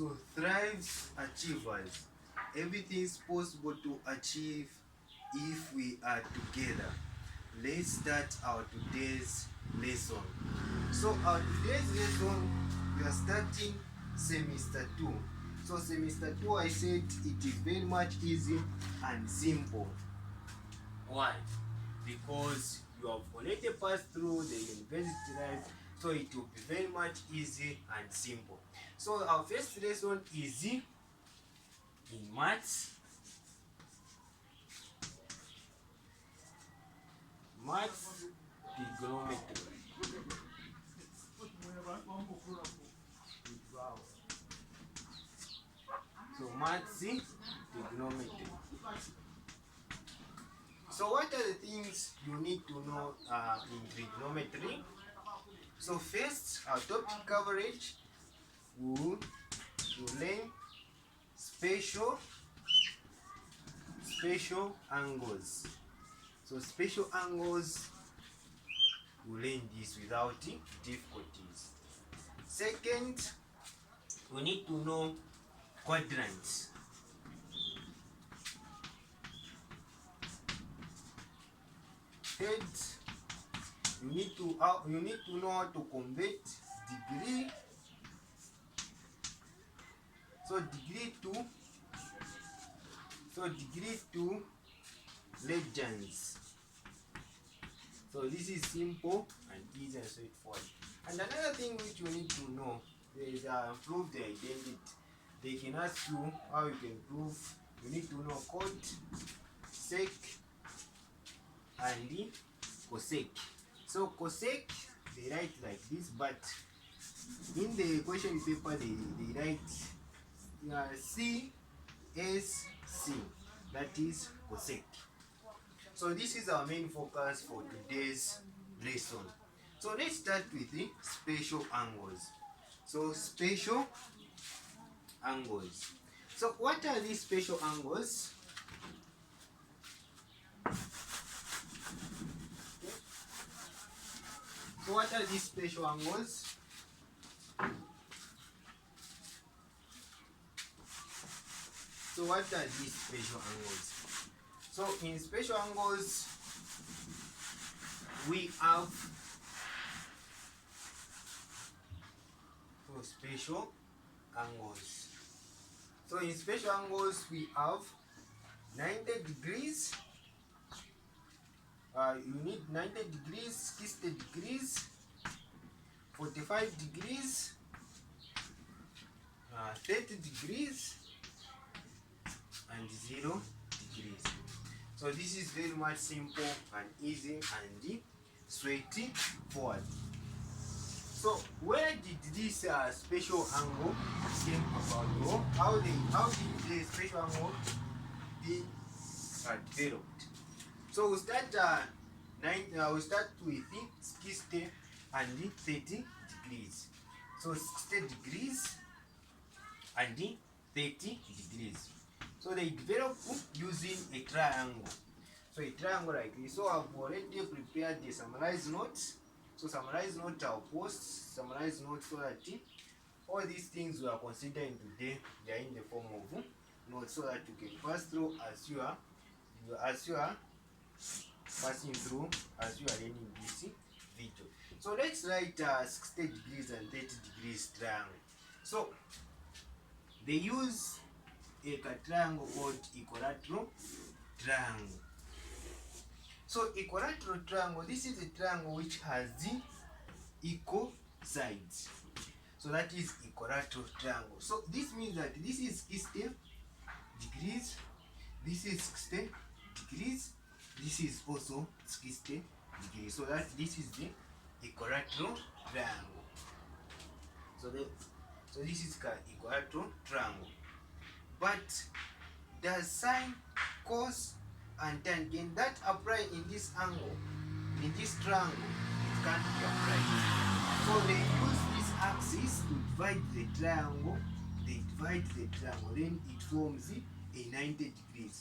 So thrives achievers. Everything is possible to achieve if we are together. Let's start our today's lesson. So our today's lesson, we are starting semester 2. So semester 2, I said it is very much easy and simple. Why? Because you have already passed through the university life, so it will be very much easy and simple. So our first lesson is in maths. Maths trigonometry. So maths trigonometry. So what are the things you need to know in trigonometry? So first, our topic coverage will learn special angles. So special angles, we learn this without difficulties. Second, we need to know quadrants. Third, you need to know how to convert degree. So degree to legends. So this is simple and easy and straightforward. And another thing which you need to know is prove the identity. They can ask you how you can prove. You need to know cot, sec, and cosec. So cosec, they write like this, but in the question paper they write CSC, that is cosec. So this is our main focus for today's lesson. So let's start with the special angles. So special angles. So what are these special angles? So what are these special angles? So what are these special angles? So in special angles, we have special angles. So in special angles, we have 90 degrees. You need 90 degrees, 60 degrees, 45 degrees, 30 degrees, and 0 degrees. So this is very much simple and easy and straightforward. So where did this special angle came about? Or how did the special angle be developed? So we start with 60 and 30 degrees. So 60 degrees and 30 degrees. So they develop using a triangle. So a triangle like this. So I've already prepared the summarized notes. So summarized note I'll post summarized notes so that all these things we are considering today, they are in the form of notes, so that you can pass through as you are passing through, as you are learning this video. So let's write 60 degrees and 30 degrees triangle. So they use a triangle called equilateral triangle. So equilateral triangle, this is a triangle which has the equal sides. So that is equilateral triangle. So this means that this is 60 degrees, this is 60 degrees, this is also 60 degrees. So that this is the equilateral triangle. So this is equilateral triangle. But the sine, cos, and tan, can that apply in this angle? In this triangle, it can't be applied. So they use this axis to divide the triangle. They divide the triangle, then it forms a 90 degrees.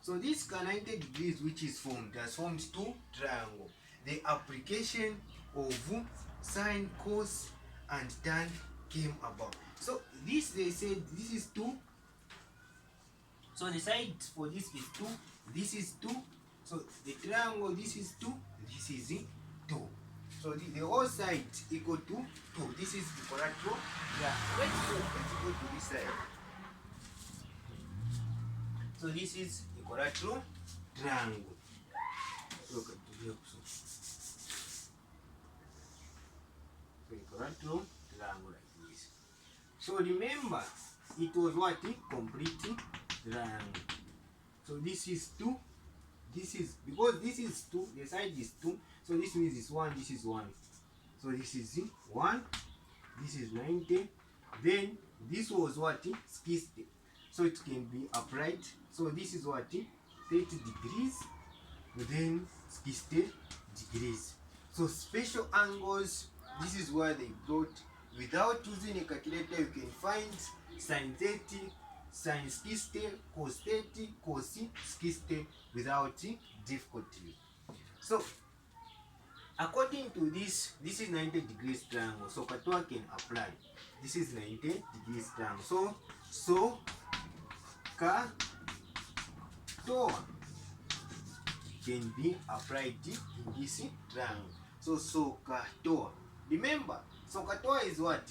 So this 90 degrees which is formed has formed two triangles. The application of sine, cos, and tan came about. So this, they said this is 2. So the side for this is 2. This is 2. So the triangle, this is 2. This is 2. So the whole side equal to 2. This is equilateral. Yeah. Let's go to this side. So this is equilateral triangle. Look at the so equilateral triangle like this. So remember, it was what? Complete triangle. So this is 2. This is, because this is 2, the side is 2. So this means it's 1, this is 1. So this is 1. This is 90. Then this was what? 60. So it can be upright. So this is what? 30 degrees. Then 60 degrees. So special angles, this is where they brought. Without using a calculator, you can find sin 30, sin 60, cos 30, cos 60 without difficulty. So according to this is 90 degrees triangle. So Katoa can apply. This is 90 degrees triangle. So Katoa can be applied in this triangle. So Katoa. Remember, so Katoa is what?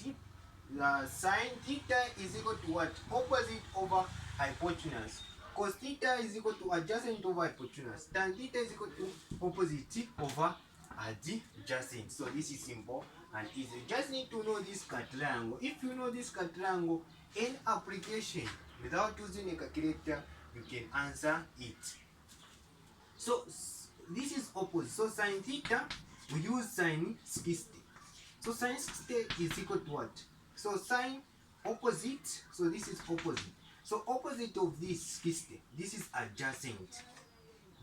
Sine theta is equal to what? Opposite over hypotenuse. Cos theta is equal to adjacent over hypotenuse. Tan theta is equal to opposite over adjacent. So this is simple and easy. Just need to know this triangle. If you know this triangle in application without using a calculator, you can answer it. So this is opposite. So sin theta, we use sin 60. So sin 60 is equal to what? So sine opposite. So this is opposite. So opposite of this 60. This is adjacent.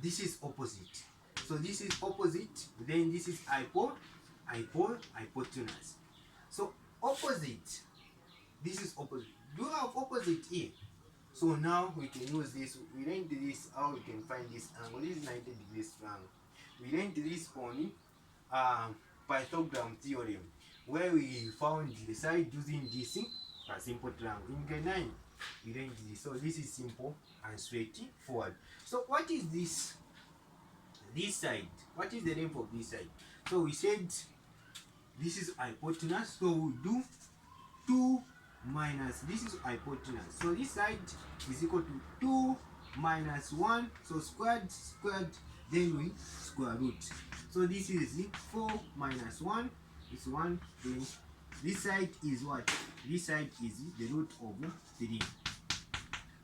This is opposite. So this is opposite. Then this is hypotenuse. So opposite. This is opposite. Do you have opposite here? So now we can use this. We learned this how we can find this angle. This is 90 degrees triangle. We learned this on Pythagorean theorem, where we found the side using this a simple triangle. In grade 9, we learned this. So this is simple and straightforward. So what is this? This side. What is the name of this side? So we said this is hypotenuse. So we do 2 minus, this is hypotenuse. So this side is equal to 2 minus 1. So squared, then we square root. So this is 4 minus 1 is 1. Then this side is what? This side is the root of 3.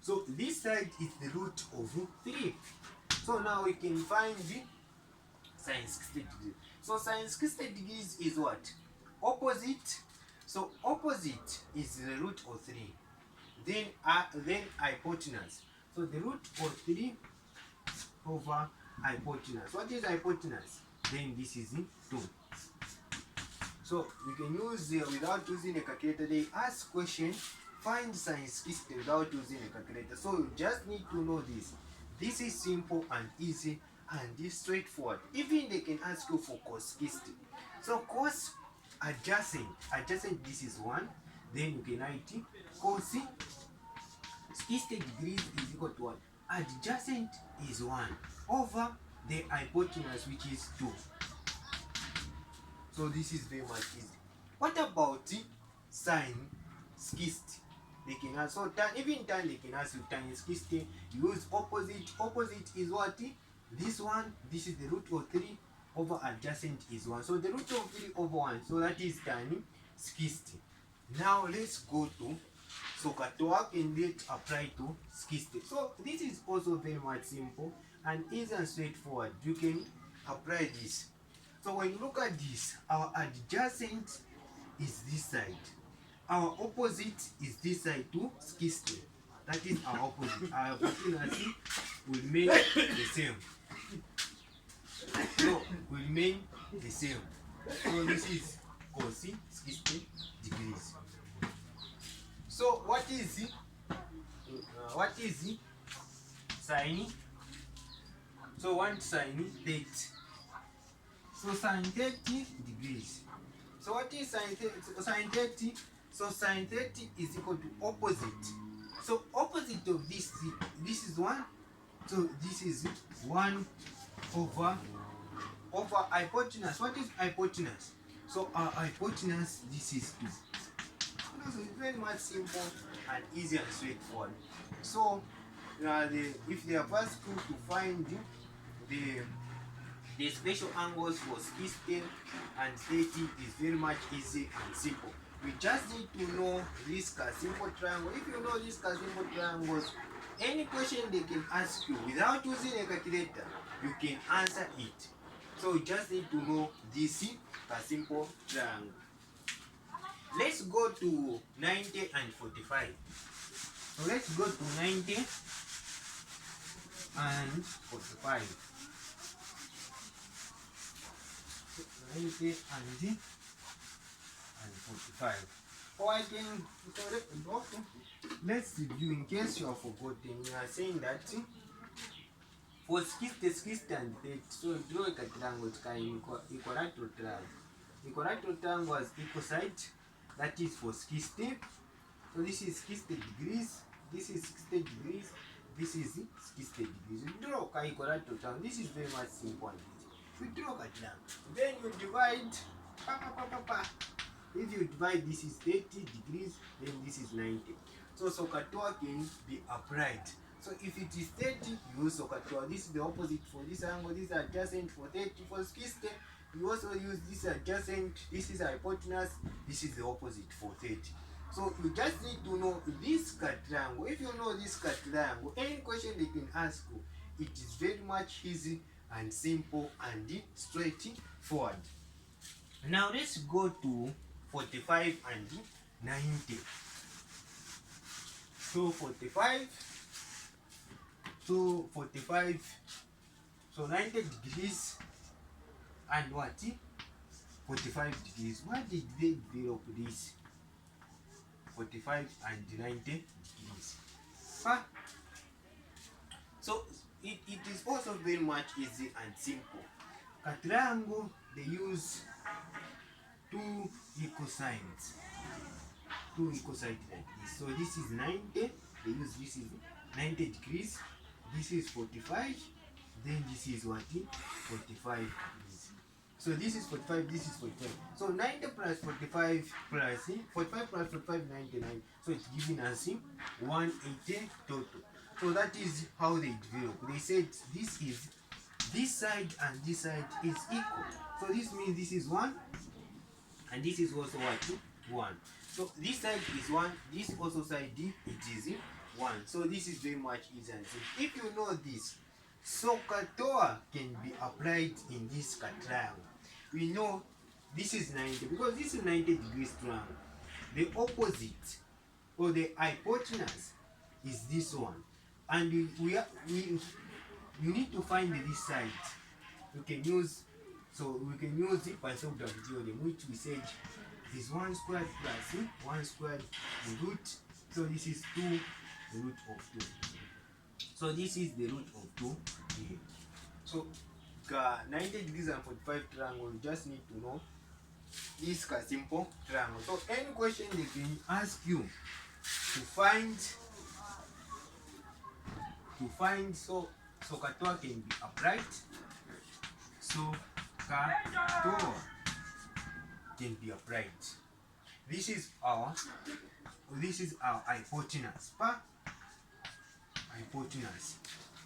So this side is the root of 3. So now we can find the sin 60 degrees. So sin 60 degrees is what? Opposite. So opposite is the root of 3. Then hypotenuse. So the root of 3 over hypotenuse. What is hypotenuse? Then this is 2. So we can use without using a calculator. They ask question, find sin 60 without using a calculator. So you just need to know this. This is simple and easy and straightforward. Even they can ask you for cos 60. So cos adjacent, this is 1. Then you can write cos 60 degrees is equal to what? Adjacent is 1 over the hypotenuse, which is 2. So this is very much easy. What about sin 60? They can ask, so tan, even tan, they can ask you tan 60. Use opposite. Opposite is what? This one. This is the root of 3 over adjacent is 1. So the root of 3 over 1. So that is tan 60. Now let's go to, so Katoa can let apply to 60. So this is also very much simple and easy and straightforward. You can apply this. So when you look at this, our adjacent is this side. Our opposite is this side to 60. That is our opposite. Our hypotenuse will remain the same. So will remain the same. So this is cos 60 degrees. So what is sin? So one sin 30. So sin 30 degrees. So what is sin 30? Sin 30. So sine 30 is equal to opposite. So opposite of this is 1. So this is 1 over hypotenuse. What is hypotenuse? So our hypotenuse, this is 2. So it's very much simple and easy and straightforward. So if they are asked you to find the special angles for 60 and 30 is very much easy and simple. We just need to know this simple triangle. If you know this simple triangles, any question they can ask you without using a calculator, you can answer it. So you just need to know this simple triangle. Let's go to 90 and 45. So let's go to 90 and 45. 90 and 45. Or I can, let's review in case you have forgotten. We are saying that for 60 and 30, so draw a triangle, equilateral triangle. Equilateral triangle has equal side, that is for 60. So this is 60 degrees, this is 60 degrees, this is 60 degrees. We draw a equilateral triangle. This is very much simple and easy. We draw a triangle. Then you divide. If you divide, this is 30 degrees, then this is 90. So SOHCAHTOA can be applied. So if it is 30, you use SOHCAHTOA. This is the opposite for this angle. This is adjacent for 30. For 60, you also use this adjacent. This is hypotenuse. This is the opposite for 30. So you just need to know this triangle. If you know this triangle, any question they can ask you, it is very much easy and simple and straightforward. Now let's go to 45 and 90. So 45, so 90 degrees and what? 45 degrees. Why did they develop this? 45 and 90 degrees. So it is also very much easy and simple. A triangle, they use two equal sides. Two equal sides like this. So this is 90. They use this is 90 degrees. This is 45. Then this is what? 45 degrees. So this is 45, this is 45. So 90 plus 45 plus 45 plus 45, 99. So it's giving us 180 total. So that is how they develop. They said this side and this side is equal. So this means this is 1 and this is also what? 1. So this side is 1, this also side it is 1. So this is very much easy and simple. If you know this, SOHCAHTOA can be applied in this triangle. We know this is 90 because this is 90 degrees triangle. The opposite or the hypotenuse is this one, and you need to find this side. We can use the Pythagorean theorem, which we said is 1 squared plus 1 squared root. So this is 2 the root of 2. So this is the root of 2 here. So 90 degrees and 45 triangle, you just need to know this simple triangle. So any question they can ask you to find, so SOHCAHTOA can be applied. SOHCAHTOA can be applied. This is our hypotenuse. Hypotenuse.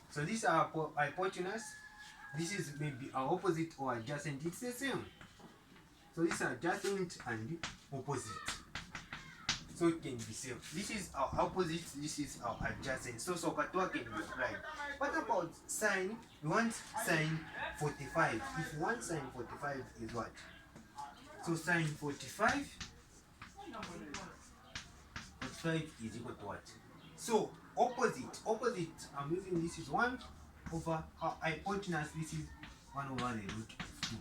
So this is our hypotenuse. This is maybe our opposite or adjacent. It's the same. So this is adjacent and opposite. So it can be same. This is our opposite. This is our adjacent. So SOHCAHTOA can be applied. What about sine? We want sine 45. If you want sine 45 is what? So sine 45 is equal to what? So opposite, I'm using this is 1 over hypotenuse, this is 1 over the root of 2.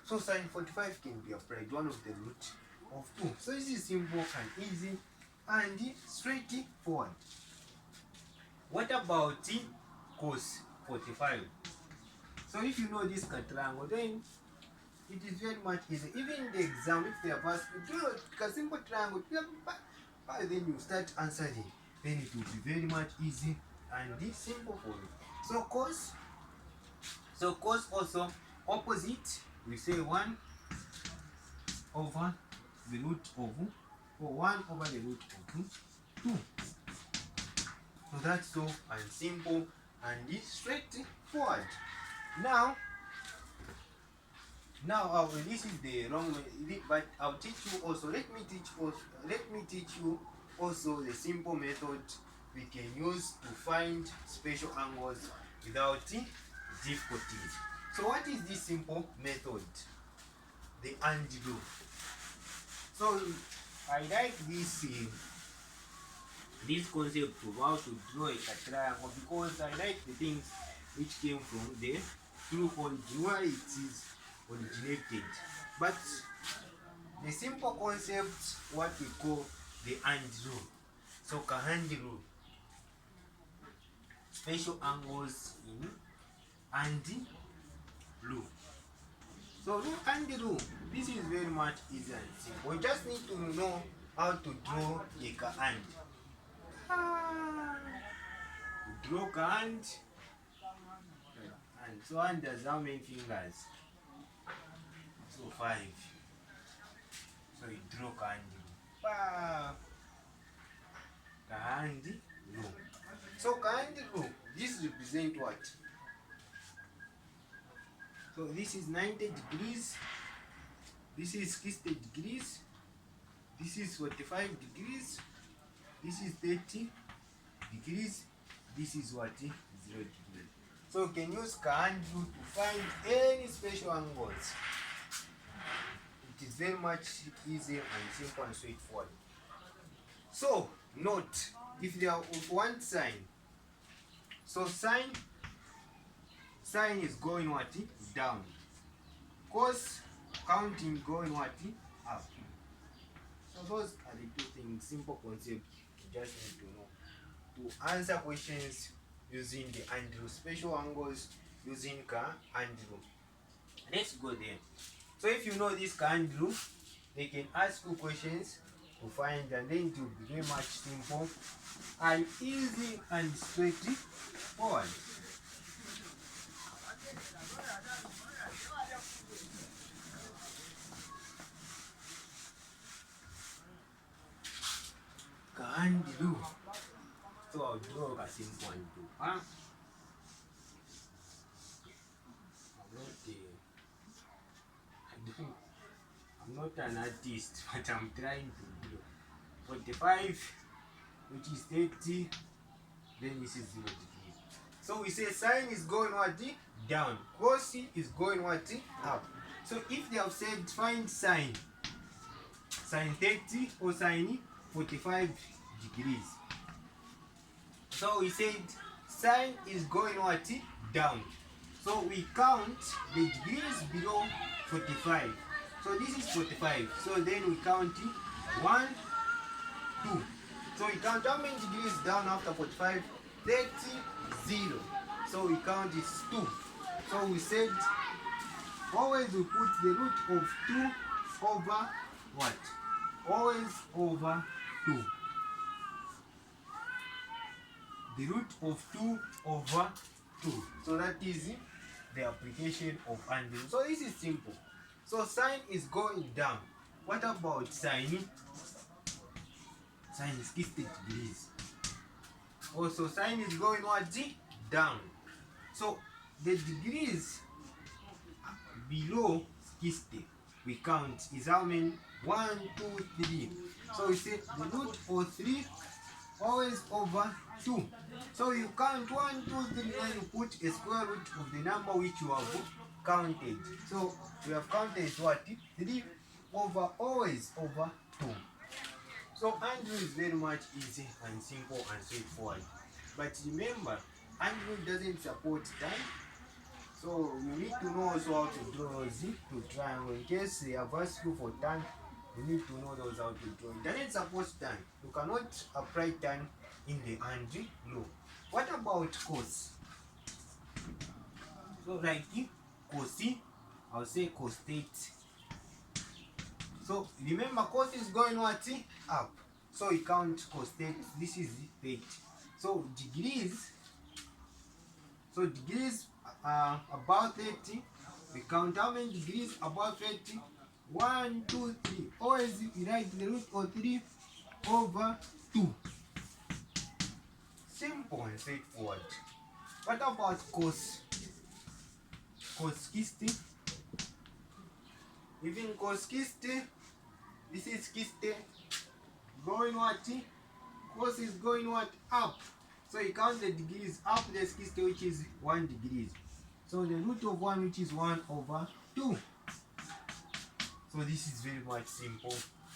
So sine 45 can be applied 1 over the root of 2. So this is simple and easy and straightforward. What about cos 45? So if you know this triangle, then It is very much easy. Even in the exam, if they have asked you draw a simple triangle, then you start answering. Then it will be very much easy and simple for you. So cos also opposite. We say 1 over the root of, or 1 over the root of 2. So that's so and simple and straightforward. Now this is the wrong way, but I'll teach you also. Let me teach you also the simple method we can use to find special angles without difficulties. So what is this simple method? The AND rule. So I like this concept of how to draw a triangle because I like the things which came from the true origin, where it is originated. But the simple concept, what we call the AND rule. So AND rule, special angles in AND rule. So AND rule, this is very much easy and simple. We just need to know how to draw a AND. Draw AND. And so AND has how many fingers? So 5. So you draw AND rule. So AND rule, this represents what? So this is 90 degrees, this is 60 degrees, this is 45 degrees, this is 30 degrees, this is what? 0 degrees. So you can use AND rule to find any special angles. It is very much easy and simple and straightforward. So note, if there is one sign, so sign is going what? Down. Cos counting going what? Up. So those are the two things, simple concept you just need to know to answer questions using the AND rule, special angles using AND rule. Let's go there. So if you know this AND rule, they can ask you questions to find, and then it will be very much simple and easy and straightforward. AND rule. So I'll draw a simple one too. I'm not an artist, but I'm trying to do 45, which is 30, then this is 0 degrees. So we say sine is going what? Down. Cos is going what? Up. So if they have said find sine 30 or sine 45 degrees. So we said sine is going what? Down. So we count the degrees below 45. So this is 45. So then we count 1, 2. So we count how many degrees down after 45? 30, 0. So we count is 2. So we said always we put the root of 2 over what? Always over 2. The root of 2 over 2. So that is the application of AND rule. So this is simple. So sine is going down. What about sine? Sine is 60 degrees. Also sine is going what? Down. So the degrees below 60 we count is how many? 1, 2, 3. So we say the root of 3 always over 2. So you count 1, 2, 3 and you put a square root of the number which you have counted. So we have counted what? 3 over always over 2. So AND rule is very much easy and simple and straightforward. But remember, AND rule doesn't support time. So you need to know also how to draw those to triangle. In case they have asked you for tan, you need to know those how to draw. It doesn't support tan. You cannot apply tan in the AND rule. What about cos? So like cos, I'll say cos 30. So remember cos is going what? Up. So we count cos 30. This is 30. So degrees. So degrees about 30. We count how many degrees above 30. 1, 2, 3. Always we write the root of 3 over 2. Simple and straightforward. What about cos 60? Even cos 60, this is 60 going what? Cos is going what? Up. So you count the degrees up the 60, which is 1 degree. So the root of 1, which is 1 over 2. So this is very much simple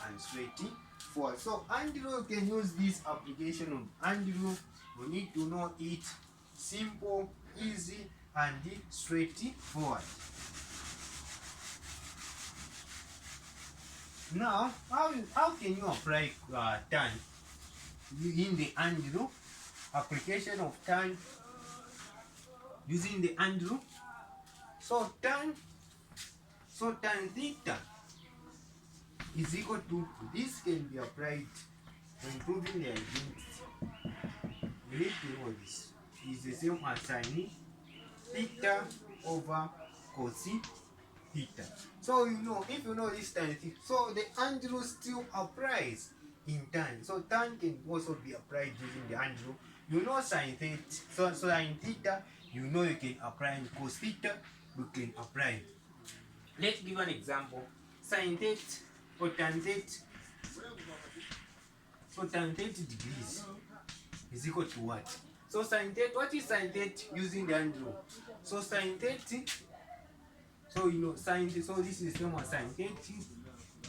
and straightforward. So Andrew can use this application of Andrew. We need to know it simple, easy, and straightforward. Now, how can you apply tan in the Andrew application of tan using the Andrew? So tan theta is equal to, this can be applied when proving the identity. You need to know this is the same as sin theta over cos theta. So you know, if you know this tan theta, so the Andrew still applies in tan. So tan can also be applied using the Andrew. You know sin theta, so sin theta, you know you can apply, in cos theta, you can apply. Let's give an example. Sin theta or tan theta. So tan 30 degrees is equal to what? So sin theta, what is sin theta using the Andrew? So sin 30, so you know sin, so this is the same as sin 30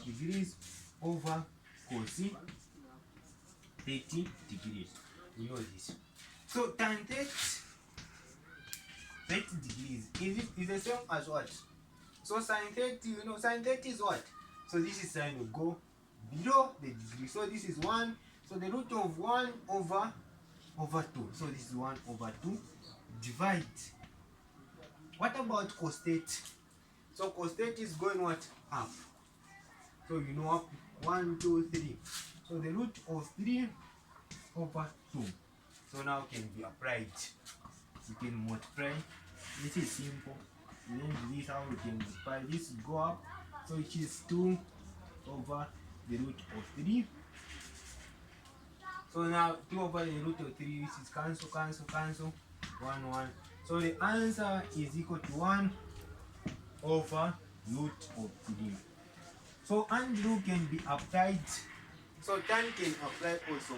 degrees over cos 30 degrees. You know this. So tan 30 degrees is the same as what? So sin 30, you know sin 30 is what? So this is sin will go below the degree. So this is 1. So the root of 1 over 2. So this is 1 over 2. Divide. What about cos 30? So cos 30 is going what? Up. So you know up 1, 2, 3. So the root of 3 over 2. So now can be applied. You can multiply. This is simple. Then this how we can multiply. This go up. So it is 2 over the root of 3. So now 2 over the root of 3, which is cancel, 1, 1. So the answer is equal to 1 over root of 3. So Andrew can be applied. So tan can apply also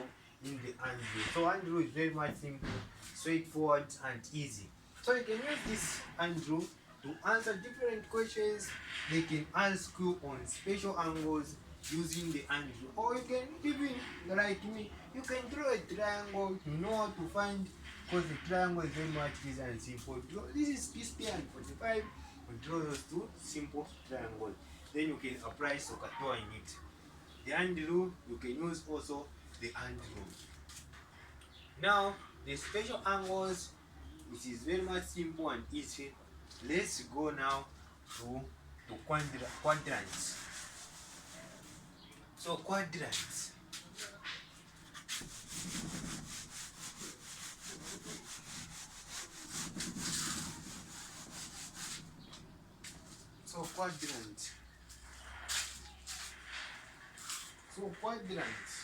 in the Andrew. So Andrew is very much simple, straightforward, and easy. So you can use this Andrew to answer different questions. They can ask you on special angles using the Andrew, or you can even like me, you can draw a triangle. You know how to find, because the triangle is very much easy and simple. This is 60 and 45. We draw those two simple triangles. Then you can apply SOHCAHTOA in it. The Andrew, you can use also the Andrew. Now the special angles, which is very much simple and easy. Let's go now to quadrants. So quadrants. So quadrants. So quadrants.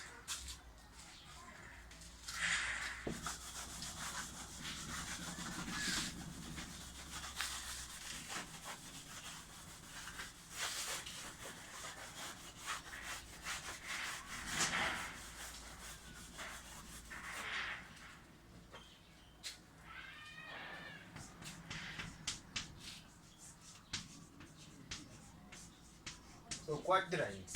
So quadrants.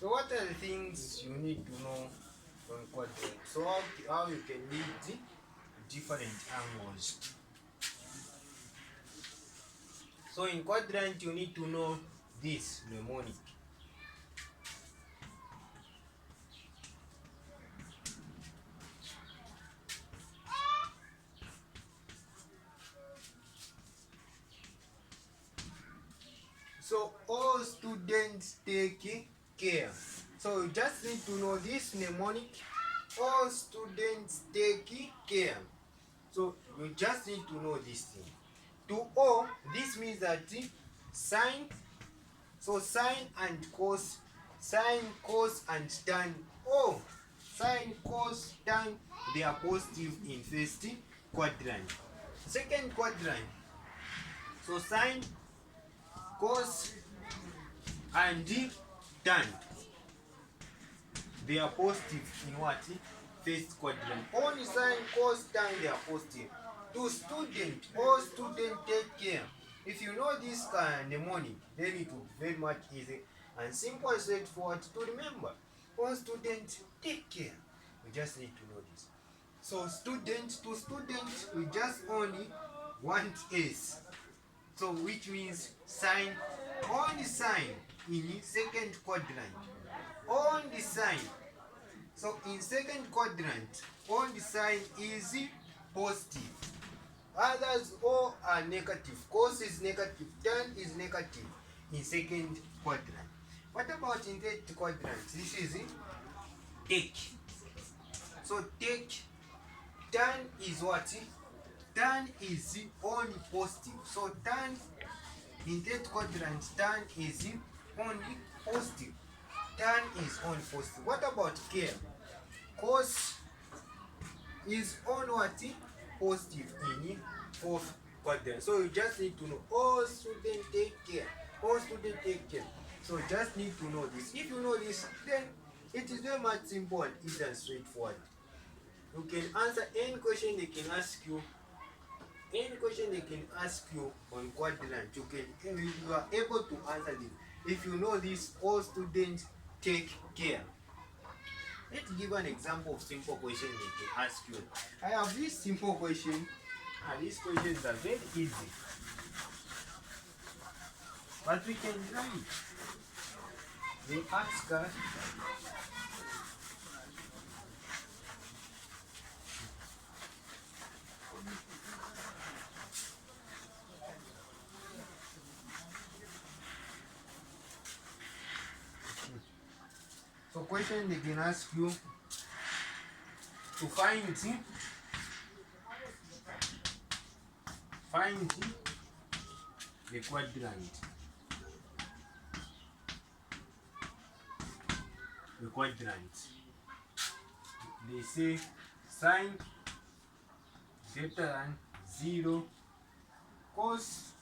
So what are the things you need to know on quadrants? So how you can read the different angles. So in quadrant you need to know this mnemonic. So all students take care. So you just need to know this mnemonic. All students take care. So you just need to know this thing. To all, this means that sine, so sine and cos, and tan. Oh, sine, cos, tan, they are positive in first quadrant. Second quadrant, so sine, cos, and tan, they are positive in what? First quadrant. Only sine, cos, tan, they are positive. To student, all students take care. If you know this mnemonic, then it will be very much easy and simple and straightforward to remember. All students take care. We just need to know this. So student to student, we just only want s. So which means sine, only sine in second quadrant. Only sine. So in second quadrant, only sine is positive. Others all are negative. Cos is negative, tan is negative in second quadrant. What about in third quadrant? This is take. So take, tan is what? Tan is only positive. So tan in third quadrant, tan is only positive. Tan is only positive. What about care? Cos is on what? Positive in fourth quadrant. So you just need to know all students take care. All students take care. So just need to know this. If you know this, then it is very much simple and easy and straightforward. You can answer any question they can ask you. Any question they can ask you on quadrant, you are able to answer them. If you know this, all students take care. Let's give an example of simple question they can ask you. I have this simple question, and these questions are very easy. But we can try it. They ask us, so question they can ask you to find the quadrant. The quadrant. They say sine greater than 0, cos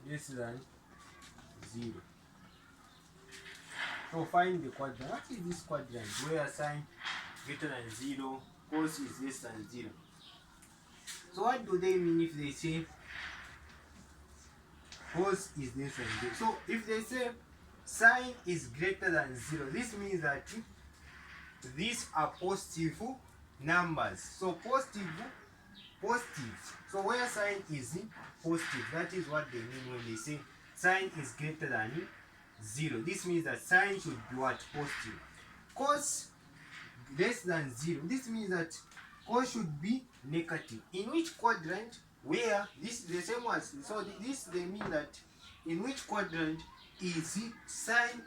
less than 0. So find the quadrant. What is this quadrant where sine greater than 0, cos is less than 0? So what do they mean if they say cos is less than 0? So if they say sine is greater than 0, this means that these are positive numbers. So positive. So where sine is positive, that is what they mean when they say sine is greater than 0. This means that sine should be what? Positive. Cos less than 0. This means that cos should be negative. In which quadrant? Where this is the same as, so this they mean that in which quadrant is sine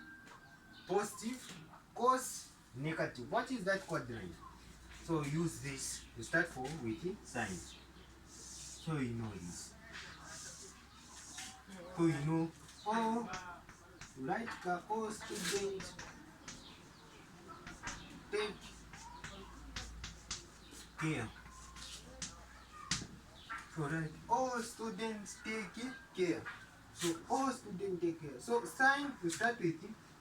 positive, cos negative? What is that quadrant? So use this to start with sine. So you know this. So you know all right, all students take care. So right, all students take care. So all students take care. So sine to start with,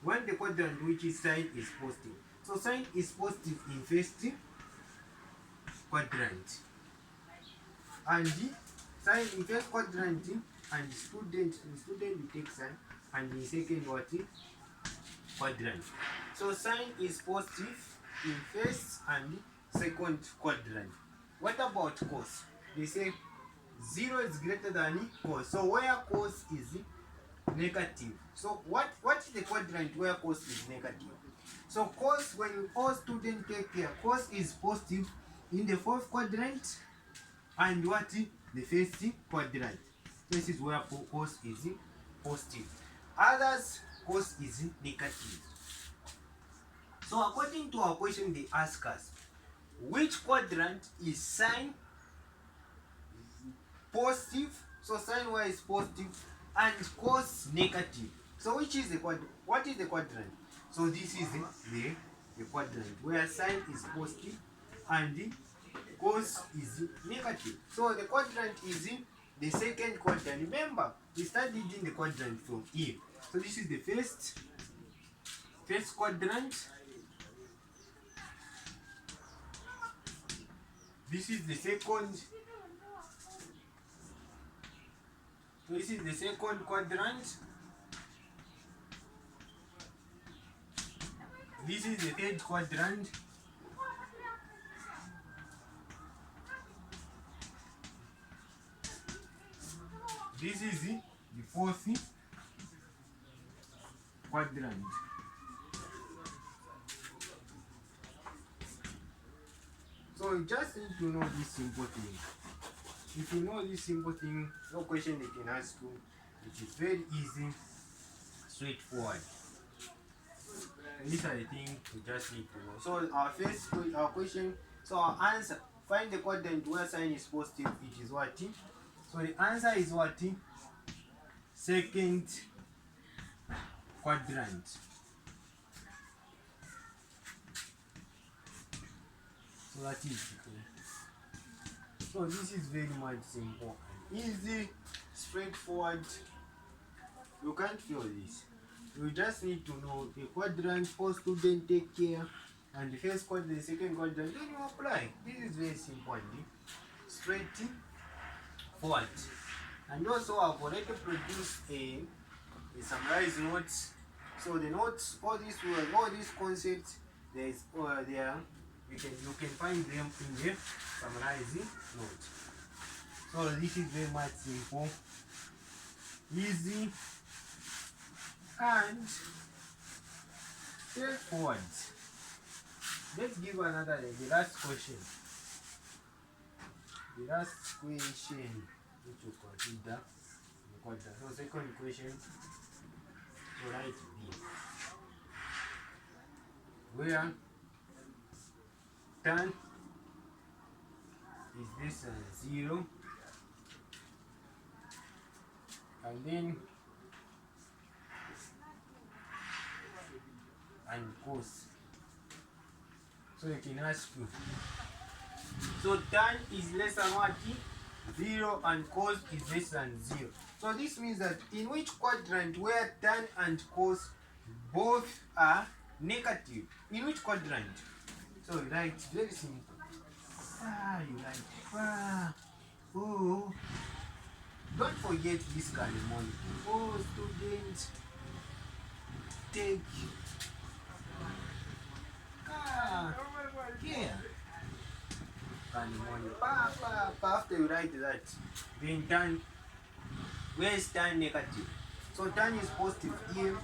when the quadrant which is sine is positive. So sine is positive in first quadrant. And sine in first quadrant, and student will take sine, and in second what? Quadrant. So sine is positive in first and second quadrant. What about cos? They say 0 is greater than cos. So where cos is negative. So what is the quadrant where cos is negative? So cos, when all students take care, cos is positive in the fourth quadrant and what? The first quadrant. This is where cos is positive. Others, cos is negative. So according to our question, they ask us, which quadrant is sine positive? So sine y is positive and cos negative. So which is the quadrant? What is the quadrant? So this is the quadrant where sine is positive and the cos is negative. So the quadrant is the second quadrant. Remember, we studied in the quadrant from here. So this is the first quadrant. This is the second. So this is the second quadrant. This is the third quadrant. This is the fourth quadrant. So you just need to know this simple thing. If you know this simple thing, no question they can ask you. It is very easy, straightforward. And these are the things you just need to know. So our question, so our answer, find the quadrant where sine is positive. It is what? So the answer is what? Second quadrant. So that is it. So this is very much simple and easy, straightforward. You can't feel this. You just need to know the quadrant. For student, take care. And the first quadrant, the second quadrant, then you apply. This is very simple and straightforward. And also I've already produced a summarized notes. So the notes, all these concepts, there you can find them in the summarizing note. So this is very much simple, easy, and straightforward. Let's give another, the last question. The last question which you consider the quadrant. So second question, so write B, where tan is less than 0 and then and cos. So you can ask you, so tan is less than what? 0 and cos is less than 0. So this means that in which quadrant where tan and cos both are negative? In which quadrant? So you write very simple. Oh, don't forget this calendar. Oh, students, take here. After you write that, then tan, where is tan negative? So tan is positive here.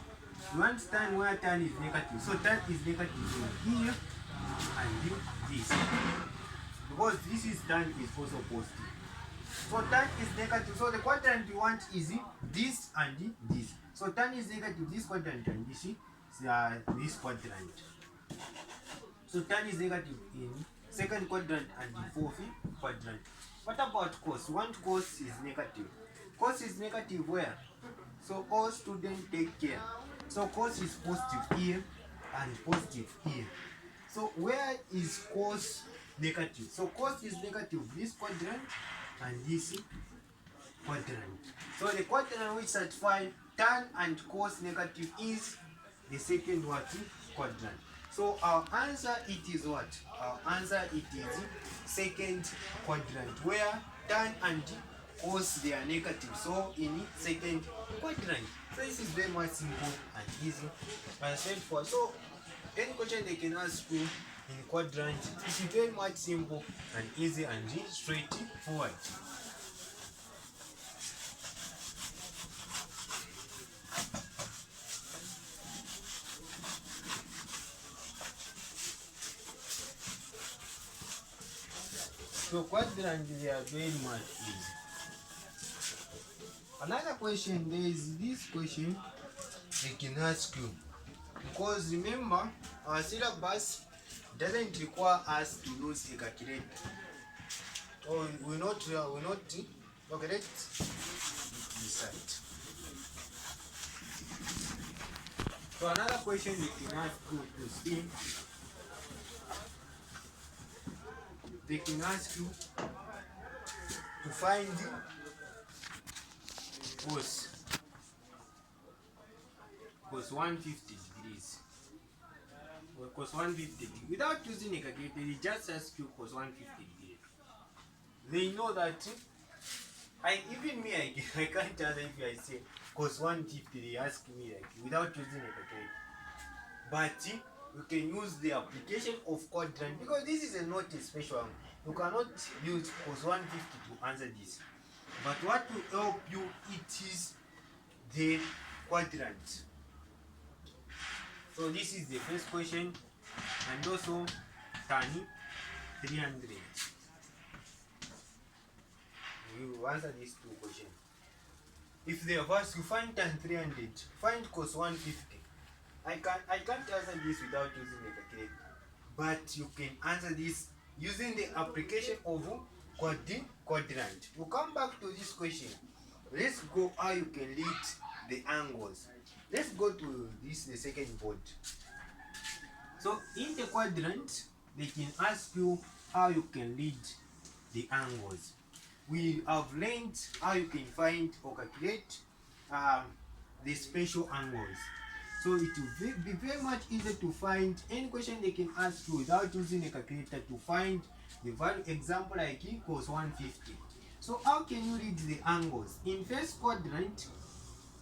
You want tan where tan is negative. So tan is negative here and this. Because this is tan is also positive. So tan is negative. So the quadrant you want is this and this. So tan is negative this quadrant and this quadrant. So tan is negative in second quadrant and the fourth quadrant. What about cos? You want cos is negative. Cos is negative where? So all students take care. So cos is positive here and positive here. So where is cos negative? So cos is negative this quadrant and this quadrant. So the quadrant which satisfies tan and cos negative is the second quadrant. So our answer it is what? Our answer it is second quadrant where tan and cos they are negative. So in second quadrant. So this is very much simple and easy and straightforward. So any question they can ask you in quadrant, it is very much simple and easy and straightforward. So quadrant they are very much easy. Another question, there is this question they can ask you, because remember our syllabus doesn't require us to use a calculator. So we not okay, let's decide. So another question they can ask you to see, they can ask you to find cos 150 degrees. Or cos 150 degrees. Without using a calculator, they just ask you cos 150 degrees. They know that I can't answer if I say cos 150, they ask me like without using a calculator. But you can use the application of quadrant, because this is not a special one. You cannot use cos 150 to answer this. But what will help you, it is the quadrant. So this is the first question, and also tan 300. We will answer these two questions. If they have asked you find tan 300, find cos 150. I can't answer this without using a calculator. But you can answer this using the application of quadrant. We'll come back to this question. Let's go how you can lead the angles. Let's go to this, the second board. So in the quadrant, they can ask you how you can lead the angles. We have learned how you can find or calculate the special angles. So it will be very much easy to find any question they can ask you without using a calculator to find the value. Example like cos 150. So how can you read the angles? In first quadrant,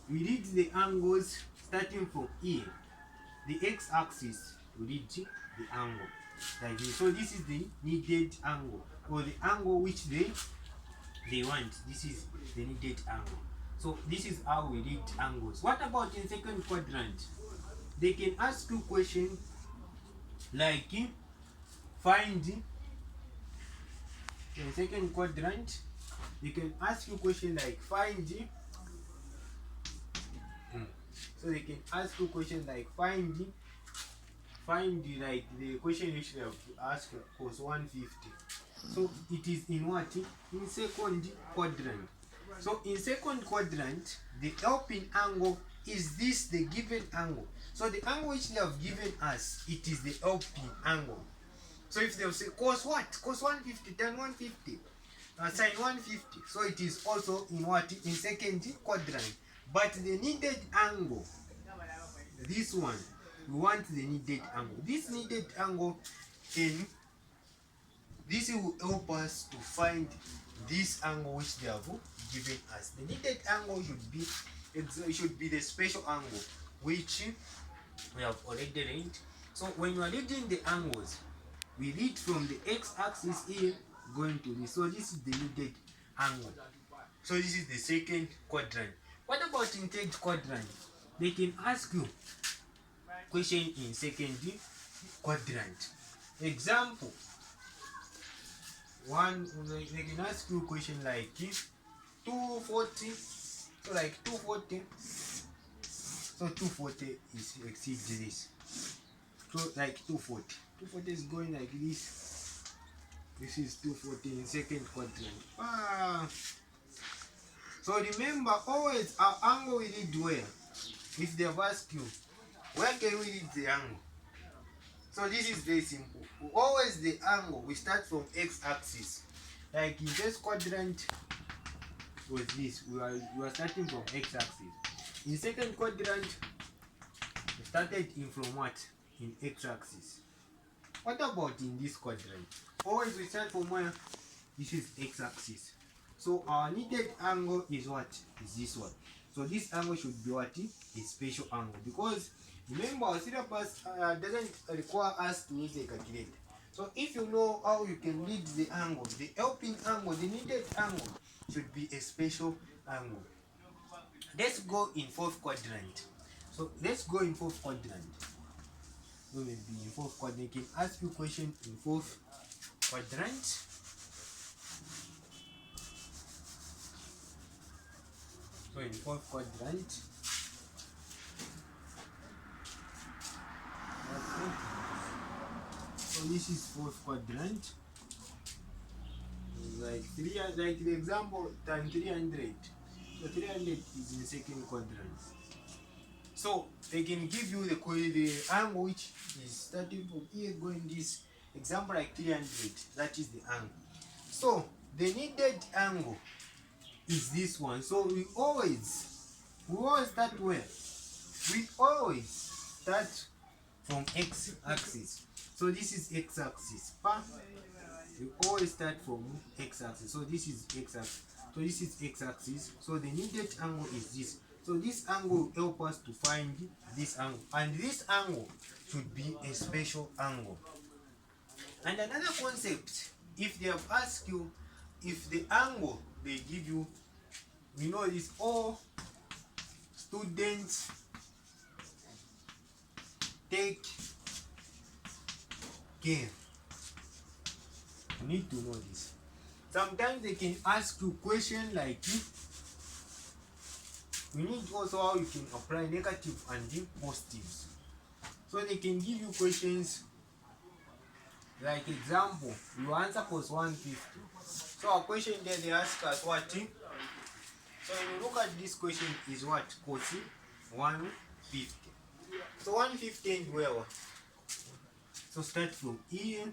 we read the angles starting from here. The x-axis, we read the angle like this. So this is the needed angle, or the angle which they want. This is the needed angle. So this is how we read angles. What about in second quadrant? They can ask you question like find, in second quadrant they can ask you question like find, so they can ask you question like find like the question which they have asked cos 150. So it is in what? In second quadrant. So in second quadrant, the helping angle is this, the given angle. So the angle which they have given us, it is the helping angle. So if they will say cos what? Cos 150, tan 150, sin 150. So it is also in what? In second quadrant. But the needed angle, this one, we want the needed angle. This needed angle, in this will help us to find this angle which they have given us. The needed angle should be the special angle which we have already read. So when you are reading the angles, we read from the x-axis here going to this. So this is the needed angle. So this is the second quadrant. What about in third quadrant? They can ask you question in second quadrant. Example one, they can ask you question like 240. So like 240. So 240 is exceeds this. So like 240. 240 is going like this. This is 240 in second quadrant. So remember, always our angle we read where? If they have asked you, where can we read the angle? So this is very simple. Always the angle, we start from x-axis. Like in this quadrant was this. We are starting from x-axis. In second quadrant, we started in from what? In x-axis. What about in this quadrant? Always we start from where? This is x-axis. So our needed angle is what? Is this one. So this angle should be what? A special angle. Because remember, our syllabus doesn't require us to use a calculator. So if you know how you can read the angle, the helping angle, the needed angle should be a special angle. Let's go in fourth quadrant. So let's go in fourth quadrant. We will be in fourth quadrant. Can ask you question in fourth quadrant. So in fourth quadrant. Okay. So this is fourth quadrant. Like the example time 300. So 300 is in second quadrant. So they can give you the angle which is starting from here going this example like 300. That is the angle. So the needed angle is this one. So we always start where? We always start from x-axis. So this is x-axis. We always start from x-axis. So this is x-axis. So this is x-axis. So the needed angle is this. So this angle will help us to find this angle. And this angle should be a special angle. And another concept, if they have asked you if the angle they give you, we know this, all students take care. You need to know this. Sometimes they can ask you question like we need also how you can apply negative and positives. So they can give you questions like example, you answer cos 150. So a question there they ask us what? So when you look at this question is what? Cos 150. So 150 and where? So start from here,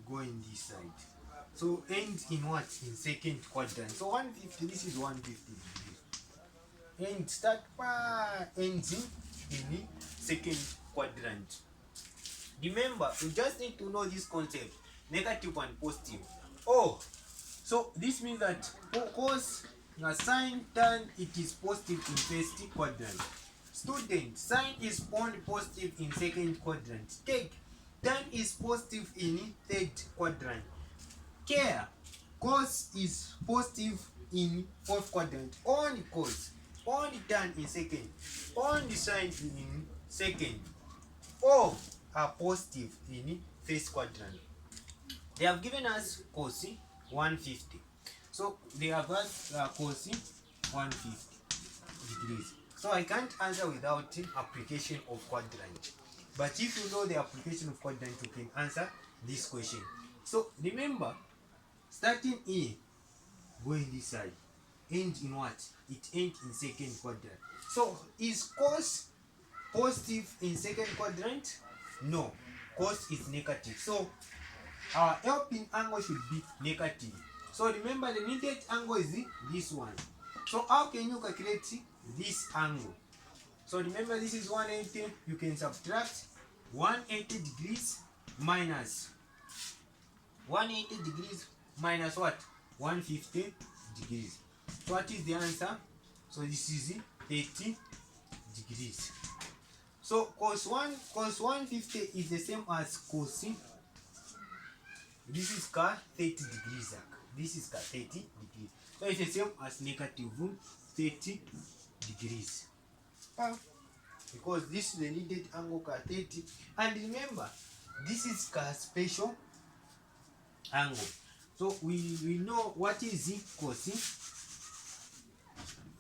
go in this side. So end in what? In second quadrant. So 150, this is 150 degrees. And start ends in second quadrant. Remember, you just need to know this concept, negative and positive. Oh, so this means that cos sine tan it is positive in first quadrant. Student, sine is only positive in second quadrant. Take, tan is positive in third quadrant. Care, cos is positive in fourth quadrant. Only cos, only tan in second, only sine in second. All are positive in first quadrant. They have given us cos 150. So they have got cos 150 degrees. So I can't answer without application of quadrant. But if you know the application of quadrant, you can answer this question. So remember, starting here, going this side, end in what? It ends in second quadrant. So is cos positive in second quadrant? No, cos is negative. So our helping angle should be negative. So remember the needed angle is this one. So how can you calculate this angle? So remember this is 180. You can subtract 180 degrees minus 180 degrees minus what? 150 degrees. So what is the answer? So this is 30 degrees. So cos 150 is the same as cos. This is 30 degrees. This is 30 degrees. So it's the same as negative 30 degrees. Because this is the needed angle 30. And remember, this is special angle. So we know what is cos.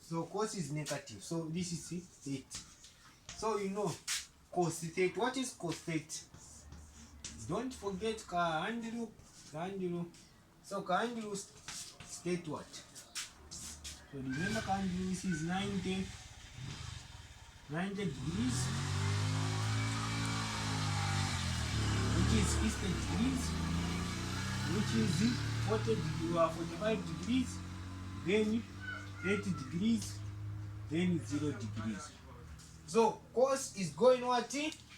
So cos is negative. So this is 30. So you know cos 30. What is cos 30? Don't forget handle. So handle state what? So remember handle this is 90 degrees, which is 60 degrees, which is 45 degrees, then 80 degrees, then 0 degrees. So cos is going what?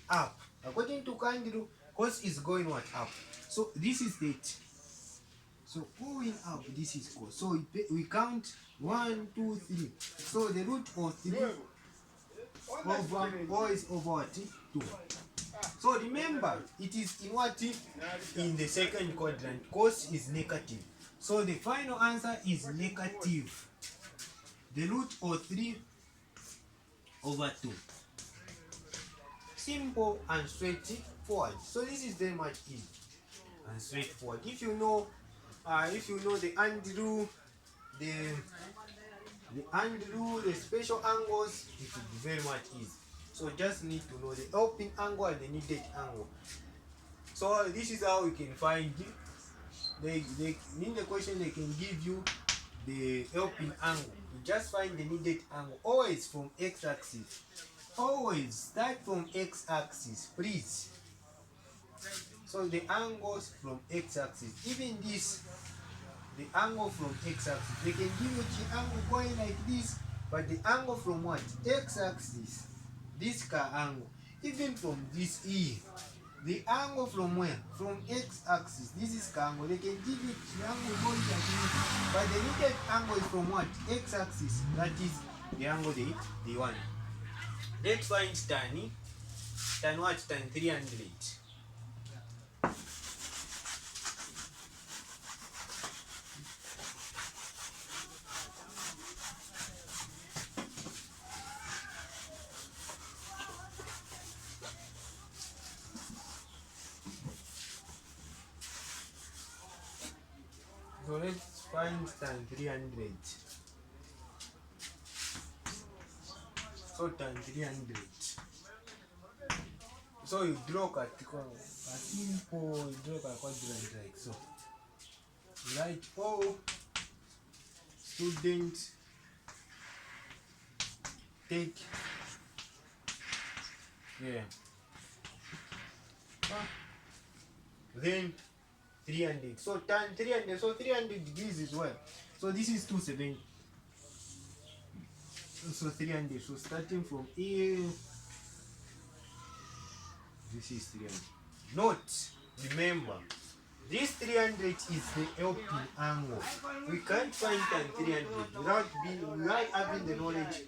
Up. According to candle, cos is going what? Up. So this is 30. So going up, this is cos. So we count 1, 2, 3. So the root of 3 over 4 is over what? 2. So remember, it is in what? In the second quadrant. Cos is negative. So the final answer is negative. The root of 3 over 2. Simple and straightforward. So this is very much easy and straightforward. If you know the under rule, the undo the special angles, it will be very much easy. So just need to know the helping angle and the needed angle. So this is how we can find it. They in the question they can give you the helping angle. You just find the needed angle always from x-axis. Always start from x-axis, please. So the angles from x-axis, even this, the angle from x-axis, they can give you the angle going like this, but the angle from what? X-axis, this car angle, even from this E, the angle from where? From x-axis, this is car angle, they can give you the angle going like this, but the needed angle is from what? X-axis, that is the angle they want. Let's find tan what? Tan 300. So let's find tan 300. So tan 300. So you draw a simple, you draw a quadrant like so. Write all students take then 300. So tan 300. So 300 degrees is what? So this is 270. So 300. So starting from here, this is 300. Note, remember, this 300 is the helping angle. We can't find tan 300 without having the knowledge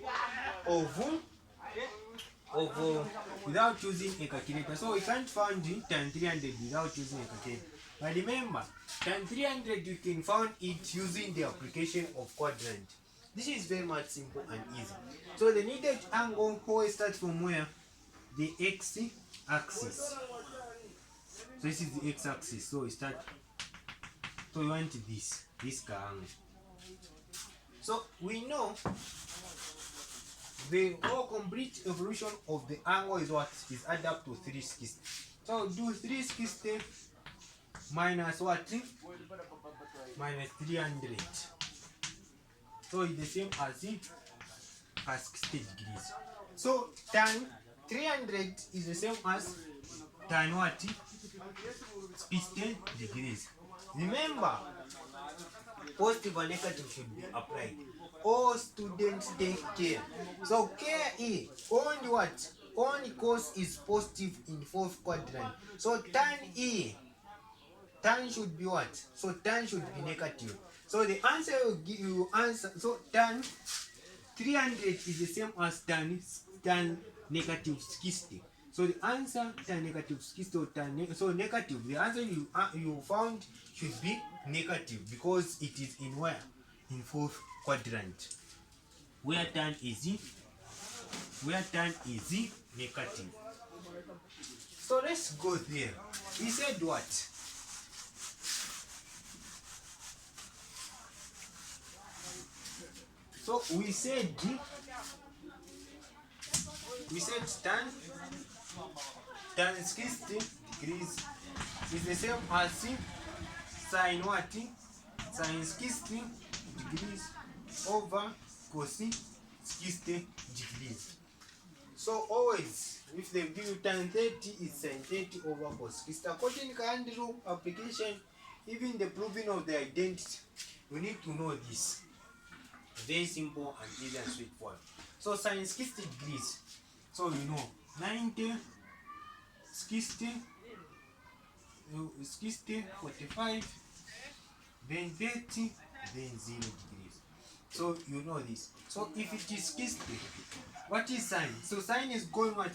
without using a calculator. So we can't find tan 300 without using a calculator. But remember, tan 300 you can find it using the application of quadrant. This is very much simple and easy. So the needed angle always starts from where? The x-axis. So this is the x-axis. So we start. So we want this angle. So we know the whole complete evolution of the angle is what? Is add up to 360. So do 360 minus what? Minus 300. So it's the same as 60 degrees. So tan 300 is the same as tan what? 60 degrees. Remember, positive and negative should be applied. All students take care. So care is only what? Only cos is positive in fourth quadrant. So tan should be what? So tan should be negative. So the answer will give you answer. So tan 300 is the same as tan negative 60. So the answer tan negative 60 or so negative. The answer you found should be negative because it is in where? In fourth quadrant. Where tan is negative. So let's go there. He said what? So we said tan 60 degrees is the same as sin what? Sin 60 degrees over cos 60 degrees. So always, if they give you tan 30, it's sin 30 over cos 60. According to Andrew application, even the proving of the identity, we need to know this. Very simple and easy and straightforward. So sin 60 degrees. So you know 90, 60, 45, then 30, then 0 degrees. So you know this. So if it is 60, what is sine? So sine is going what?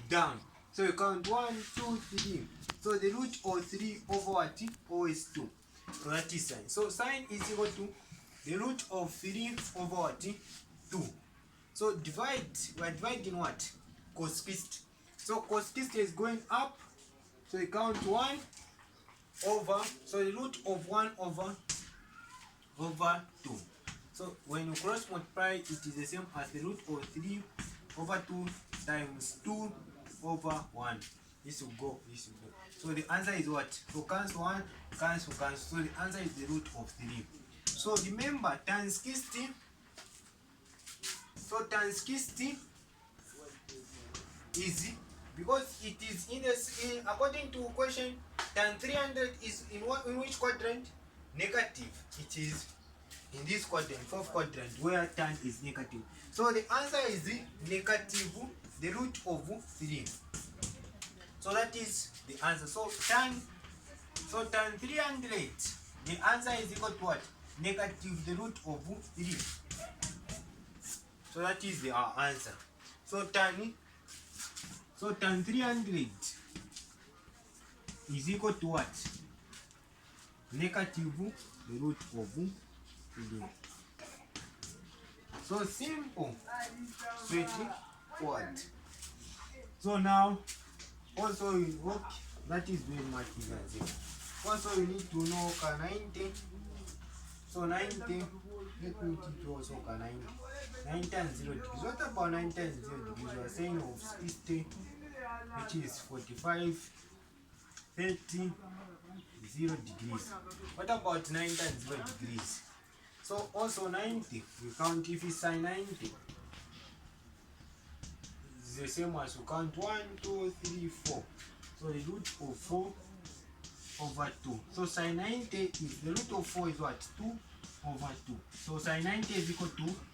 Down. So you count 1, 2, 3. So the root of 3 over what? Always 2. So that is sine. So sine is equal to the root of 3 over what? 2. So divide, we are dividing what? Cos 60. So cos 60 is going up. So you count 1 over, so the root of 1 over 2. So when you cross multiply, it is the same as the root of 3 over 2 times 2 over 1. This will go, this will go. So the answer is what? So cancel 1, cancel, cancel. So the answer is the root of 3. So remember, tan 60. So tan 60 is, because it is in according to question, tan 300 is in which quadrant? Negative. It is in this quadrant, fourth quadrant, where tan is negative. So the answer is the negative, the root of 3. So that is the answer. So tan 300, the answer is equal to what? Negative the root of 3. So that is the answer. So tan 300 is equal to what? Negative the root of 3. So simple, straightforward. So now, also you work, that is very much easier. Also you need to know 90. So 90, let me teach you also 90. 9 times 0 degrees. What about 9 times 0 degrees? You are saying of 60, which is 45, 30, 0 degrees. What about 9 times 0 degrees? So also 90, we count if it's sine 90. It's the same as you count 1, 2, 3, 4. So the root of 4 over 2. So sine 90 is, the root of 4 is what? 2 over 2. So sine 90 is equal to